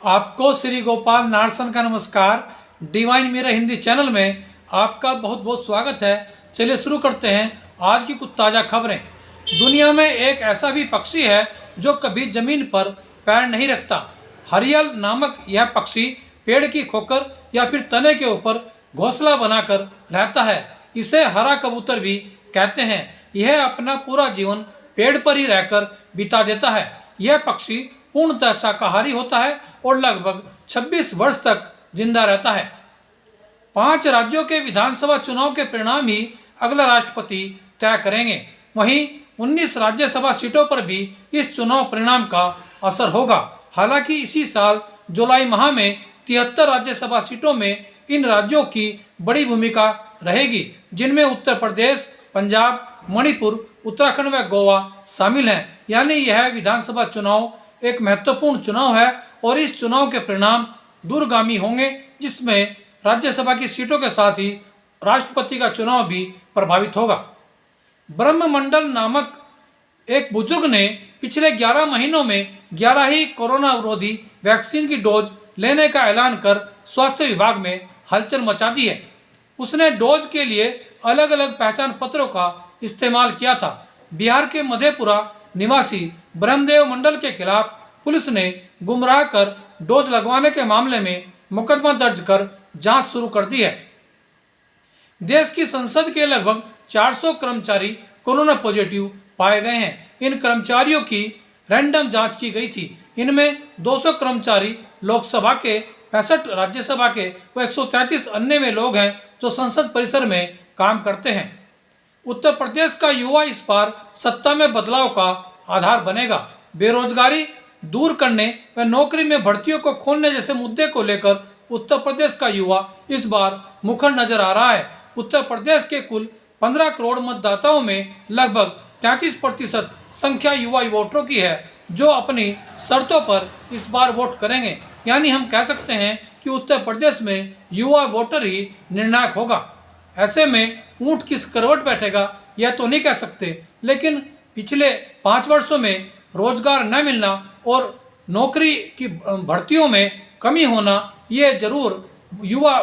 आपको श्री गोपाल नारसन का नमस्कार। डिवाइन मिरर हिंदी चैनल में आपका बहुत बहुत स्वागत है। चलिए शुरू करते हैं आज की कुछ ताज़ा खबरें। दुनिया में एक ऐसा भी पक्षी है जो कभी जमीन पर पैर नहीं रखता। हरियल नामक यह पक्षी पेड़ की खोकर या फिर तने के ऊपर घोंसला बनाकर रहता है। इसे हरा कबूतर भी कहते हैं। यह अपना पूरा जीवन पेड़ पर ही रहकर बिता देता है। यह पक्षी पूर्णतः शाकाहारी होता है और लगभग 26 वर्ष तक जिंदा रहता है। 5 राज्यों के विधानसभा चुनाव के परिणाम ही अगला राष्ट्रपति तय करेंगे। वहीं 19 राज्यसभा सीटों पर भी इस चुनाव परिणाम का असर होगा। हालांकि इसी साल जुलाई माह में 73 राज्यसभा सीटों में इन राज्यों की बड़ी भूमिका रहेगी, जिनमें उत्तर प्रदेश, पंजाब, मणिपुर, उत्तराखंड व गोवा शामिल हैं। यानी यह विधानसभा चुनाव एक महत्वपूर्ण चुनाव है और इस चुनाव के परिणाम दूरगामी होंगे, जिसमें राज्यसभा की सीटों के साथ ही राष्ट्रपति का चुनाव भी प्रभावित होगा। ब्रह्ममंडल नामक एक बुजुर्ग ने पिछले 11 महीनों में 11 ही कोरोना विरोधी वैक्सीन की डोज लेने का ऐलान कर स्वास्थ्य विभाग में हलचल मचा दी है। उसने डोज के लिए अलग अलग पहचान पत्रों का इस्तेमाल किया था। बिहार के मधेपुरा निवासी ब्रह्मदेव मंडल के खिलाफ पुलिस ने गुमराह कर डोज लगवाने के मामले में मुकदमा दर्ज कर जांच शुरू कर दी है। देश की संसद के लगभग 400 कर्मचारी कोरोना पॉजिटिव पाए गए हैं। इन कर्मचारियों की रैंडम जांच की गई थी। इनमें 200 कर्मचारी लोकसभा के, 65 राज्यसभा के व 133 अन्य में लोग हैं जो संसद परिसर में काम करते हैं। उत्तर प्रदेश का युवा इस बार सत्ता में बदलाव का आधार बनेगा। बेरोजगारी दूर करने व नौकरी में भर्तियों को खोलने जैसे मुद्दे को लेकर उत्तर प्रदेश का युवा इस बार मुखर नजर आ रहा है। उत्तर प्रदेश के कुल 15 करोड़ मतदाताओं में लगभग 33% संख्या युवा वोटरों की है, जो अपनी शर्तों पर इस बार वोट करेंगे। यानी हम कह सकते हैं कि उत्तर प्रदेश में युवा वोटर ही निर्णायक होगा। ऐसे में ऊंट किस करवट बैठेगा यह तो नहीं कह सकते, लेकिन पिछले 5 वर्षों में रोजगार न मिलना और नौकरी की भर्तियों में कमी होना ये जरूर युवा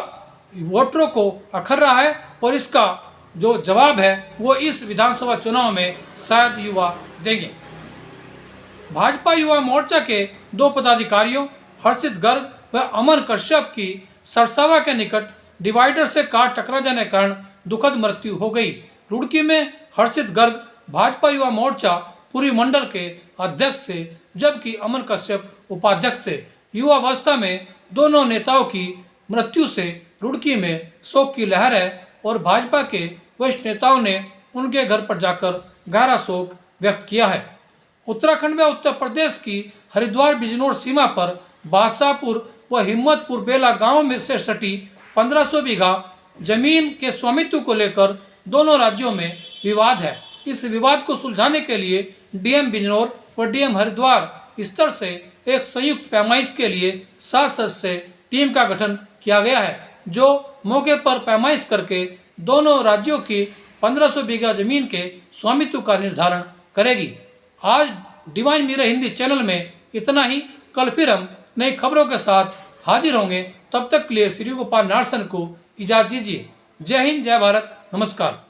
वोटरों को अखर रहा है और इसका जो जवाब है वो इस विधानसभा चुनाव में शायद युवा देंगे। भाजपा युवा मोर्चा के 2 पदाधिकारियों हर्षित गर्ग व अमन कश्यप की सरसावा के निकट डिवाइडर से कार टकरा जाने के कारण दुखद मृत्यु हो गई। रुड़की में हर्षित गर्ग भाजपा युवा मोर्चा पूर्वी मंडल के अध्यक्ष थे, जबकि अमन कश्यप उपाध्यक्ष थे। युवावस्था में दोनों नेताओं की मृत्यु से रुड़की में शोक की लहर है और भाजपा के वरिष्ठ नेताओं ने उनके घर पर जाकर गहरा शोक व्यक्त किया है। उत्तराखंड में उत्तर प्रदेश की हरिद्वार बिजनौर सीमा पर बादशाहपुर व हिम्मतपुर बेला गांव में से सटी 1500 बीघा जमीन के स्वामित्व को लेकर दोनों राज्यों में विवाद है। इस विवाद को सुलझाने के लिए डीएम बिजनौर व डीएम हरिद्वार स्तर से एक संयुक्त पैमाइश के लिए 7 सदस्यीय टीम का गठन किया गया है, जो मौके पर पैमाइश करके दोनों राज्यों की 1500 बीघा जमीन के स्वामित्व का निर्धारण करेगी। आज डिवाइन मिरर हिंदी चैनल में इतना ही। कल फिर हम नई खबरों के साथ हाजिर होंगे। तब तक के लिए श्री गोपाल नारसन को इजाजत दीजिए। जय हिंद, जय भारत, नमस्कार।